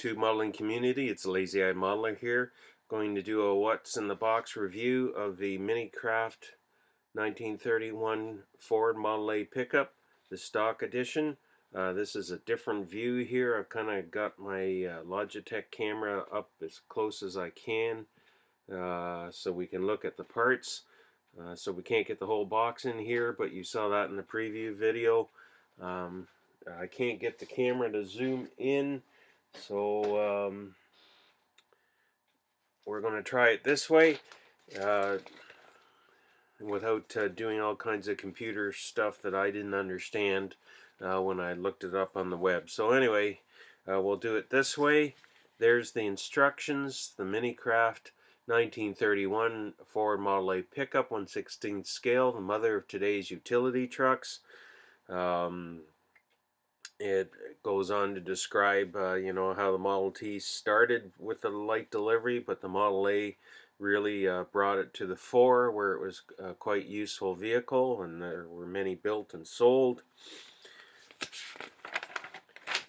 YouTube modeling community. It's Lazy Eye Modeler here. Going to do a what's in the box review of the Minicraft 1931 Ford Model A pickup, the stock edition. This is a different view here. I've kind of got my Logitech camera up as close as I can so we can look at the parts. So we can't get the whole box in here, but you saw that in the preview video. I can't get the camera to zoom in, so we're going to try it this way without doing all kinds of computer stuff that I didn't understand when I looked it up on the web. So anyway, we'll do it this way. There's the instructions, the Minicraft 1931 Ford Model A pickup, 1/16 scale, the mother of today's utility trucks. It goes on to describe, you know, how the Model T started with the light delivery, but the Model A really brought it to the fore, where it was a quite useful vehicle, and there were many built and sold.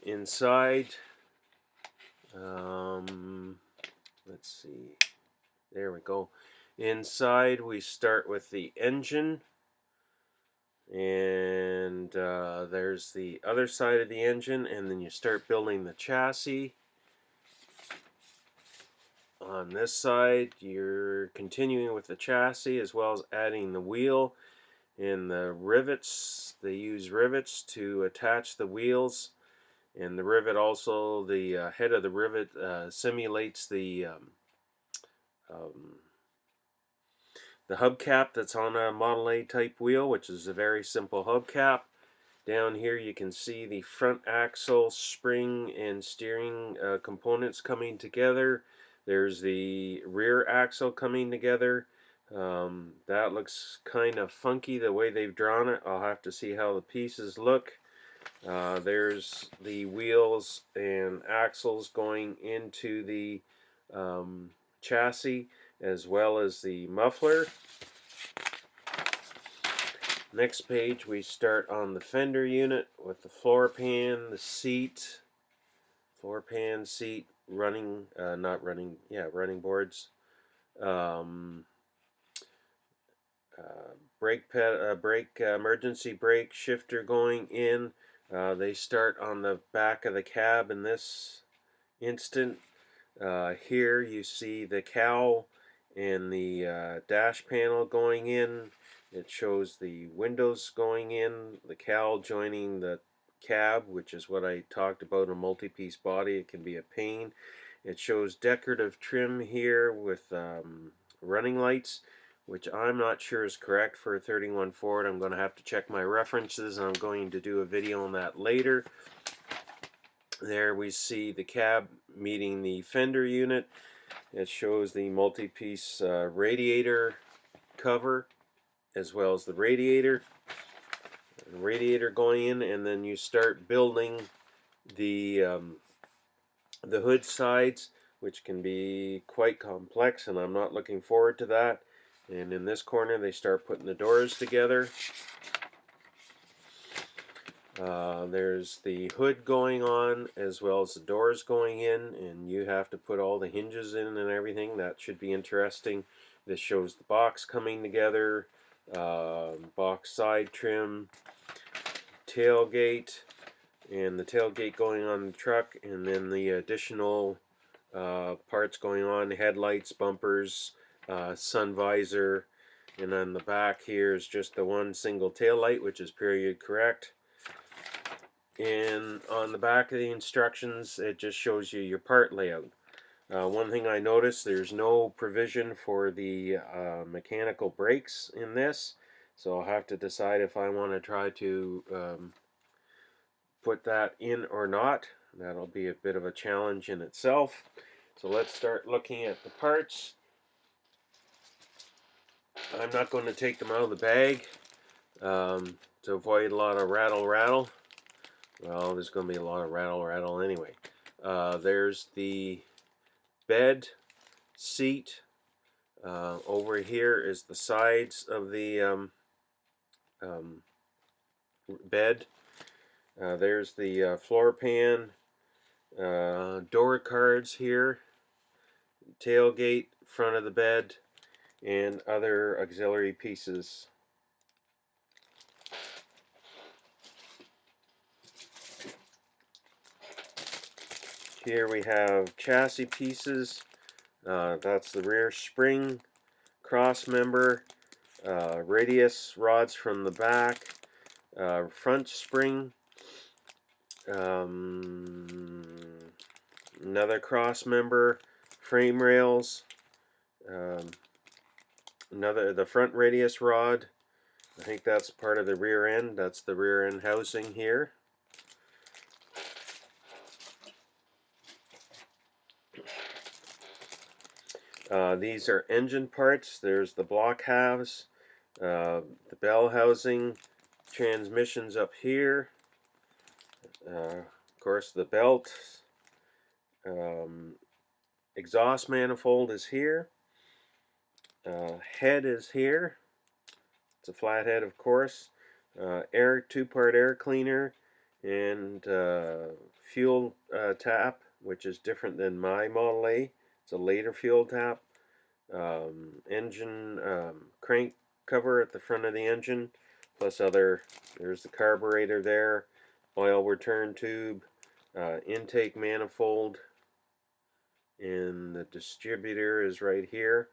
Inside, let's see, there we go. Inside, we start with the engine. And there's the other side of the engine, and then you start building the chassis. On this side, you're continuing with the chassis as well as adding the wheel and the rivets. They use rivets to attach the wheels, and the rivet also, the head of the rivet simulates the hubcap that's on a Model A type wheel, which is a very simple hubcap. Down here you can see the front axle, spring, and steering components coming together. There's the rear axle coming together. That looks kind of funky the way they've drawn it. I'll have to see how the pieces look. There's the wheels and axles going into the chassis, as well as the muffler. Next page, we start on the fender unit with the floor pan, the seat, floor pan, seat, running, running boards, emergency brake shifter going in. They start on the back of the cab in this instant. Here you see the cowl and the dash panel going in. It shows the windows going in, the cowl joining the cab, which is what I talked about, a multi-piece body. It can be a pain. It shows decorative trim here with running lights, which I'm not sure is correct for a 31 Ford. I'm going to have to check my references, and I'm going to do a video on that later. There we see the cab meeting the fender unit. It shows the multi-piece radiator cover, as well as the radiator going in, and then you start building the hood sides, which can be quite complex, and I'm not looking forward to that. And in this corner they start putting the doors together. There's the hood going on as well as the doors going in, and you have to put all the hinges in and everything. That should be interesting. This shows the box coming together, box side trim, tailgate, and the tailgate going on the truck, and then the additional parts going on, headlights, bumpers, sun visor, and on the back here is just the one single tail light, which is period correct. And on the back of the instructions, it just shows you your part layout. One thing I noticed, there's no provision for the mechanical brakes in this, so I'll have to decide if I want to try to put that in or not. That'll be a bit of a challenge in itself. So let's start looking at the parts. I'm not going to take them out of the bag to avoid a lot of rattle. Well, there's going to be a lot of rattle anyway. There's the bed, seat. Over here is the sides of the bed. There's the floor pan Door cards here, tailgate, front of the bed, and other auxiliary pieces. Here we have chassis pieces. That's the rear spring, cross member, radius rods from the back, front spring, another cross member, frame rails, the front radius rod. I think that's part of the rear end. That's the rear end housing here. These are engine parts. There's the block halves, the bell housing, transmissions up here, of course the belt, exhaust manifold is here, head is here. It's a flathead, of course. Two-part air cleaner and fuel tap, which is different than my Model A. It's a later fuel tap. Engine crank cover at the front of the engine, plus there's the carburetor there, oil return tube, intake manifold, and the distributor is right here.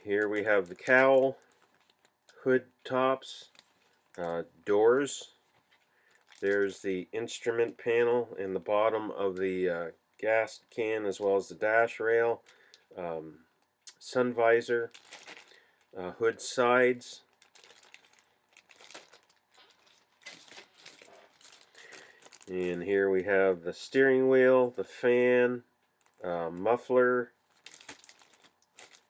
Here we have the cowl, hood tops, doors. There's the instrument panel in the bottom of the gas can, as well as the dash rail, sun visor, hood sides. And here we have the steering wheel, the fan, muffler.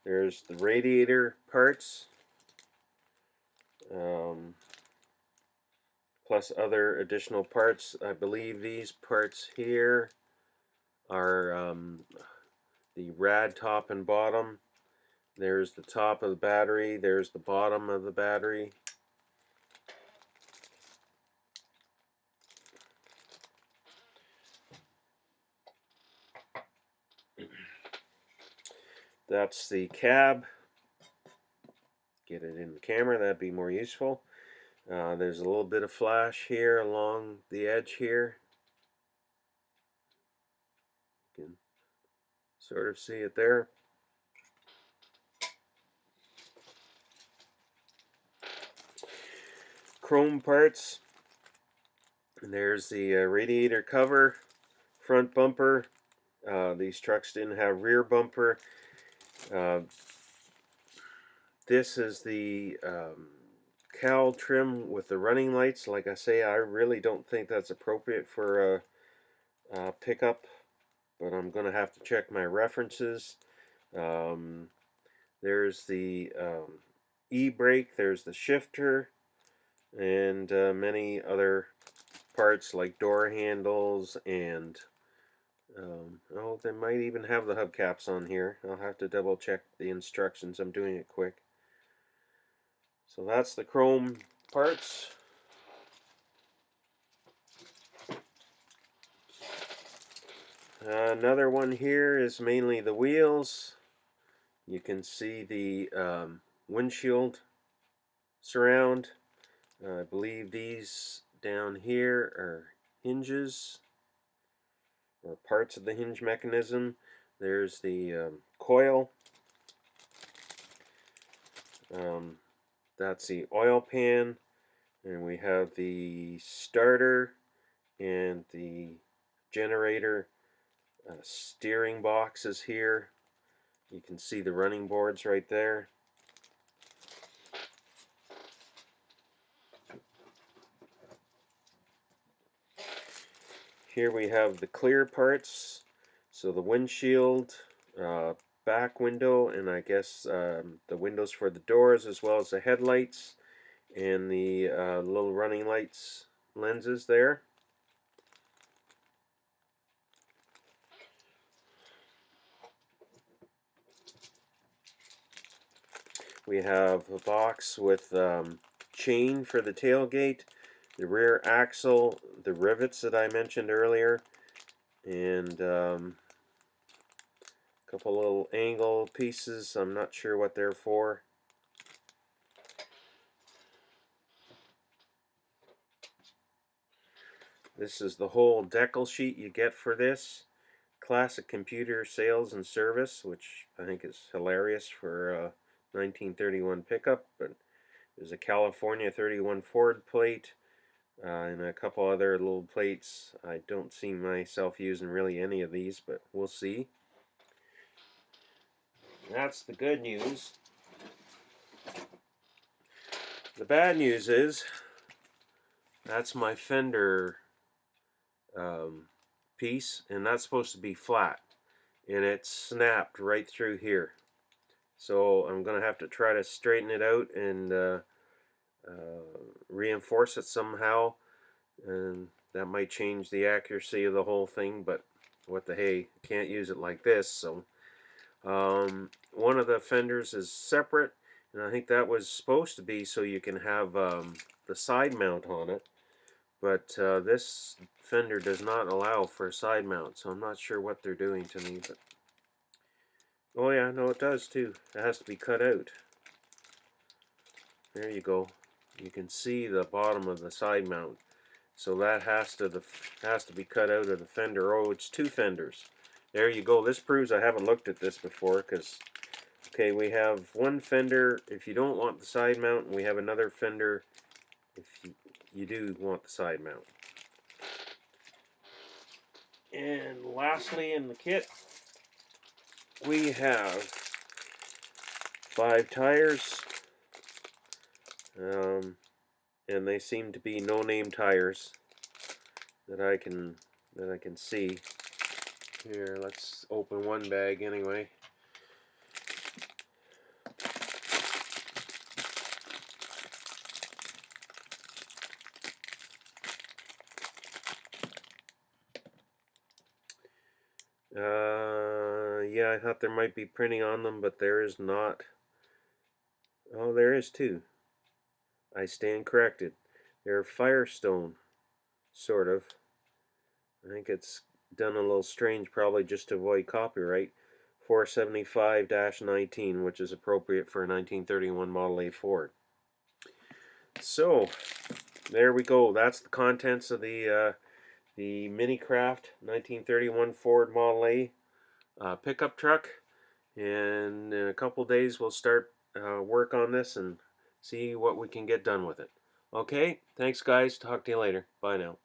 There's the radiator parts, plus other additional parts. I believe these parts here are the rad top and bottom. There's the top of the battery. There's the bottom of the battery. That's the cab. Get it in the camera, that'd be more useful. There's a little bit of flash here along the edge here. You can sort of see it there. Chrome parts. There's the radiator cover, front bumper. These trucks didn't have rear bumper. This is the cowl trim with the running lights. Like I say, I really don't think that's appropriate for a pickup, but I'm going to have to check my references. There's the e-brake, there's the shifter, and many other parts like door handles, and oh, they might even have the hubcaps on here. I'll have to double check the instructions. I'm doing it quick. So that's the chrome parts. Another one here is mainly the wheels. You can see the windshield surround. I believe these down here are hinges, or parts of the hinge mechanism. There's the coil. That's the oil pan, and we have the starter and the generator steering boxes here. You can see the running boards right there. Here we have the clear parts, so the windshield, back window, and I guess the windows for the doors, as well as the headlights and the little running lights lenses there. We have a box with chain for the tailgate, the rear axle, the rivets that I mentioned earlier, and a couple little angle pieces. I'm not sure what they're for. This is the whole decal sheet you get for this. Classic computer sales and service, which I think is hilarious for a 1931 pickup. But there's a California 31 Ford plate and a couple other little plates. I don't see myself using really any of these, but we'll see. That's the good news. The bad news is that's my fender piece, and that's supposed to be flat, and it snapped right through here. So I'm gonna have to try to straighten it out and reinforce it somehow, and that might change the accuracy of the whole thing, but what the hey, can't use it like this. So one of the fenders is separate, and I think that was supposed to be so you can have the side mount on it, but this fender does not allow for a side mount, so I'm not sure what they're doing to me. But oh yeah, no, it does too. It has to be cut out. There you go. You can see the bottom of the side mount. So that has to be cut out of the fender. Oh, it's two fenders. There you go. This proves I haven't looked at this before, because okay, we have one fender if you don't want the side mount, and we have another fender if you do want the side mount. And lastly in the kit, we have 5 tires, and they seem to be no-name tires that I can see. Here, let's open one bag anyway. Yeah, I thought there might be printing on them, but there is not. Oh, there is too. I stand corrected. They're Firestone, sort of. I think it's done a little strange, probably just to avoid copyright. 475-19, which is appropriate for a 1931 Model A Ford. So, there we go. That's the contents of the Minicraft 1931 Ford Model A pickup truck. And in a couple days we'll start work on this and see what we can get done with it. Okay, thanks guys. Talk to you later. Bye now.